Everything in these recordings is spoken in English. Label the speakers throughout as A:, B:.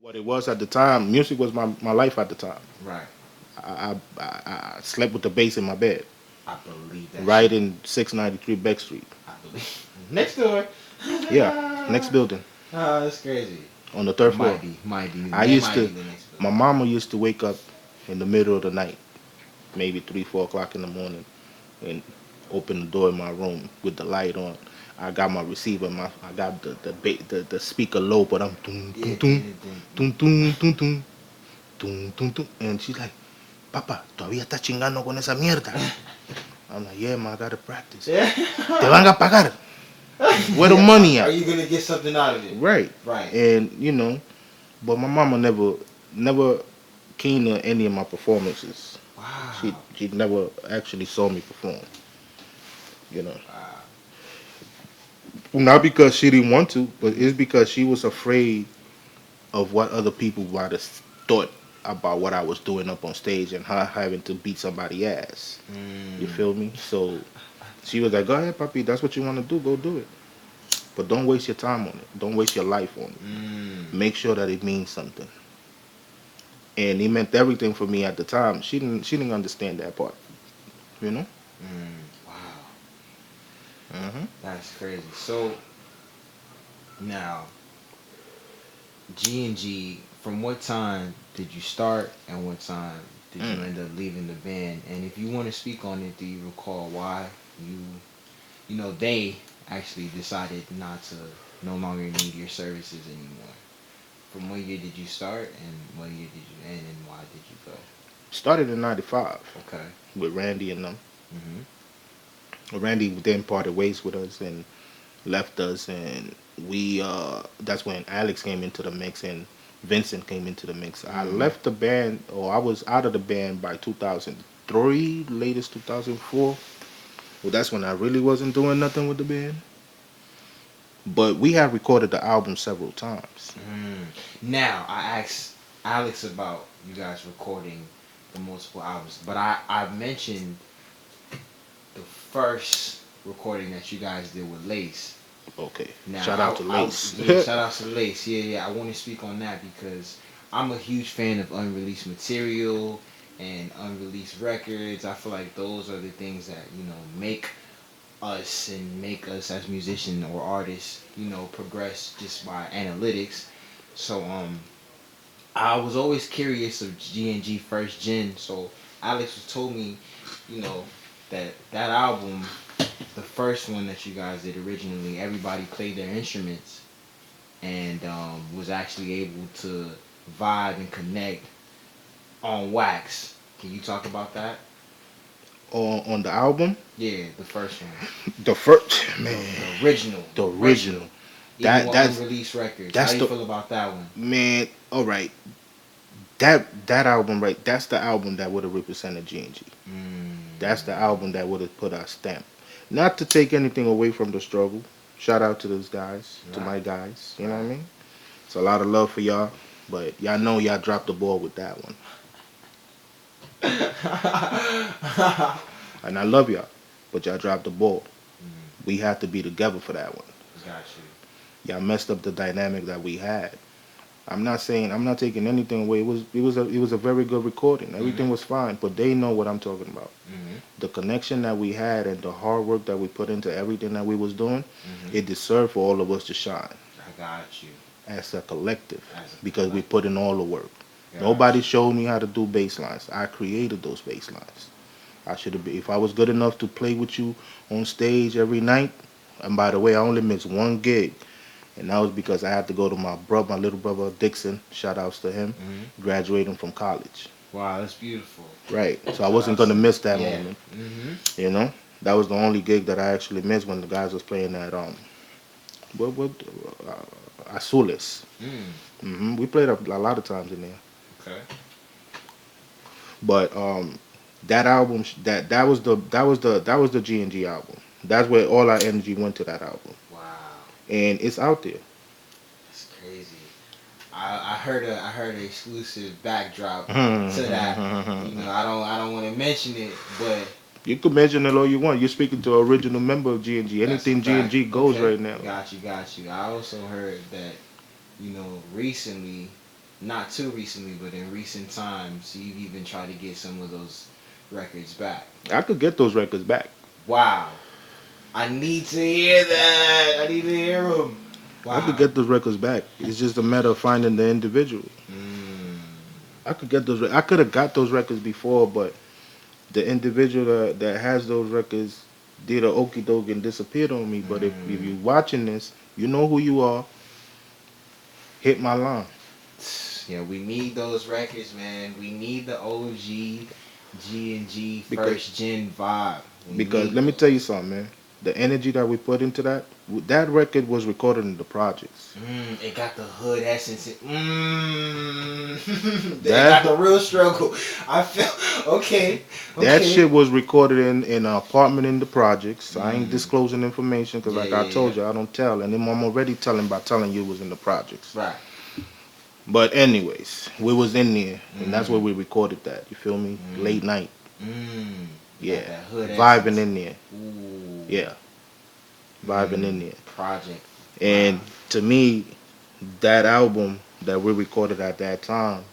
A: What it was at the time, music was my life at the time.
B: Right.
A: I slept with the bass in my bed,
B: I believe that
A: right
B: shit.
A: in 693 Beck Street.
B: I believe. Next door.
A: Yeah, next building
B: Oh, that's crazy.
A: on the third floor.
B: Might be. Might be.
A: I
B: They
A: used
B: might be
A: to,
B: the next
A: my
B: building.
A: mama used to wake up in the middle of the night, maybe 3, 4 o'clock in the morning, and open the door in my room with the light on. I got my receiver, I got the speaker low, but I'm tum tum
B: Yeah.
A: tum tum tum tum tum tum tum tum, and she's like, "Papa, todavía está chingando con esa mierda." I'm like, "Yeah, ma, I gotta practice." Te
B: Yeah.
A: van a pagar. Where the
B: Yeah.
A: money
B: Are
A: at?
B: you gonna get something out of it?
A: Right.
B: Right.
A: And but my mama never keen to any of my performances. She
B: Wow.
A: she never actually saw me perform. You know,
B: Wow.
A: not because she didn't want to, but it's because she was afraid of what other people might have thought about what I was doing up on stage and her having to beat somebody ass. You
B: Mm.
A: feel me? So she was like, "Go ahead, puppy. That's what you want to do. Go do it. But don't waste your time on it. Don't waste your life on it.
B: Mm.
A: Make sure that it means something." And it meant everything for me at the time. She didn't understand that part. You know.
B: Mm. Wow.
A: Hmm.
B: That's crazy. So now G and G. From what time did you start, and what time did you
A: Mm.
B: end up leaving the band? And if you want to speak on it, do you recall why you they actually decided not to no longer need your services anymore? From what year did you start, and what year did you end, and why did you go?
A: Started in '95
B: Okay.
A: with Randy and them.
B: Mhm.
A: Randy then parted ways with us and left us, and we that's when Alex came into the mix and Vincent came into the mix. I
B: Mhm.
A: left the band, or I was out of the band by 2003, latest 2004. Well, that's when I really wasn't doing nothing with the band. But we have recorded the album several times.
B: Mm. Now I asked Alex about you guys recording the multiple albums, but I mentioned the first recording that you guys did with Lace.
A: Okay, shout out
B: Now,
A: to Lace.
B: yeah, shout out to Lace. Yeah, yeah, I want to speak on that because I'm a huge fan of unreleased material and unreleased records. I feel like those are the things that make us and make us as musicians or artists, progress just by analytics. So, I was always curious of G and G first gen. So Alex was told me, you know, that album, the first one that you guys did originally, everybody played their instruments and was actually able to vibe and connect on wax. Can you talk about that?
A: On the album,
B: Yeah, the first one,
A: the first
B: the
A: man,
B: original,
A: the
B: the original.
A: original.
B: Even
A: That
B: with
A: that's
B: unreleased records, how
A: that's
B: do you
A: the
B: feel about that one?
A: man. All right, that album right. That's the album that would have represented G&G. That's the
B: Mm,
A: album that would have put our stamp. Not to take anything away from the struggle. Shout out to those guys, to
B: right,
A: my guys. You know what I
B: right.
A: mean? It's a lot of love for y'all, but y'all know y'all dropped the ball with that one, and I love y'all, but y'all dropped the ball.
B: Mm,
A: We had to be together for that one.
B: got you.
A: Y'all messed up the dynamic that we had. I'm not taking anything away. It was a very good recording. Everything
B: Mhm.
A: was fine, but they know what I'm talking about.
B: Mhm.
A: The connection that we had and the hard work that we put into everything that we was doing,
B: Mhm.
A: it deserved for all of us to shine
B: I got you.
A: as a collective
B: As a
A: because we put
B: collective.
A: in all the work.
B: Got
A: Nobody
B: you.
A: showed me how to do bass lines. I created those bass lines. I should have been, if I was good enough to play with you on stage every night. And by the way, I only missed one gig, and that was because I had to go to my little brother Dixon. Shout outs to him,
B: Mhm.
A: graduating from college.
B: Wow, that's beautiful.
A: Right, so I
B: Shout
A: wasn't
B: outs
A: gonna
B: to
A: miss that
B: yeah.
A: moment.
B: Mhm.
A: You know, that was the only gig that I actually missed when the guys was playing at what Azules.
B: Mm.
A: We played a lot of times in there,
B: Okay.
A: but that album that was the G&G album. That's where all our energy went to that album,
B: Wow,
A: and it's out there.
B: that's crazy. I heard an exclusive backdrop to that.
A: You
B: I don't want to mention it, but
A: can mention it all you want. You're speaking to an original member of G&G.
B: that's a
A: Anything
B: fact.
A: G&G goes
B: Okay,
A: right now.
B: got you, got you. I also heard that recently not too recently, but in recent times, you've even tried to get some of those records back.
A: I could get those records back.
B: Wow. I need to hear that. I need to hear them.
A: I could
B: Wow.
A: get those records back. It's just a matter of finding the individual.
B: Mm.
A: I could get those. I could have got those records before, but the individual that has those records did a okie doke and disappeared on me. But if
B: Mm.
A: you watching this, you know who you are. Hit my line.
B: Yeah, we need those records, man. We need the OG G&G
A: because
B: first gen vibe. We
A: because
B: need
A: let me tell you
B: those.
A: something, man. The energy that we put into that record was recorded in the projects.
B: It got the hood essence. It got
A: That
B: the real struggle. I feel okay.
A: that
B: Okay.
A: shit was recorded in an apartment in the projects. I ain't
B: Mm.
A: disclosing information because,
B: Yeah,
A: like I
B: yeah, yeah.
A: told you, I don't tell, and then I'm already telling by telling you it was in the projects.
B: Right.
A: But anyways, we was in there, and that's where
B: Mm.
A: we recorded that. You feel me?
B: Mm.
A: Late night,
B: Mm. Got
A: yeah,
B: that hood
A: vibing
B: essence.
A: in there,
B: Ooh.
A: yeah, vibing in there.
B: Project. Wow.
A: And to me, that album that we recorded at that time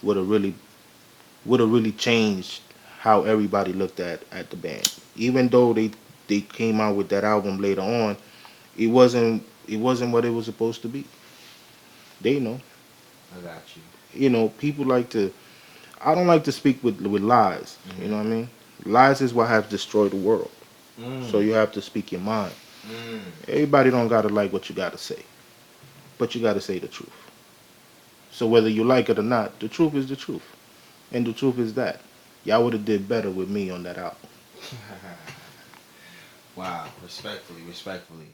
A: would have really changed how everybody looked at the band. Even though they came out with that album later on, it wasn't what it was supposed to be. They know.
B: I got you.
A: People like to. I don't like to speak with lies. You know
B: Mm-hmm.
A: what I mean? Lies is what has destroyed the world. So
B: Mm.
A: you have to speak your mind.
B: Mm.
A: Everybody don't gotta like what you gotta say, but you gotta say the truth. So whether you like it or not, the truth is the truth, and the truth is that y'all would have did better with me on that album.
B: Wow. Respectfully, respectfully.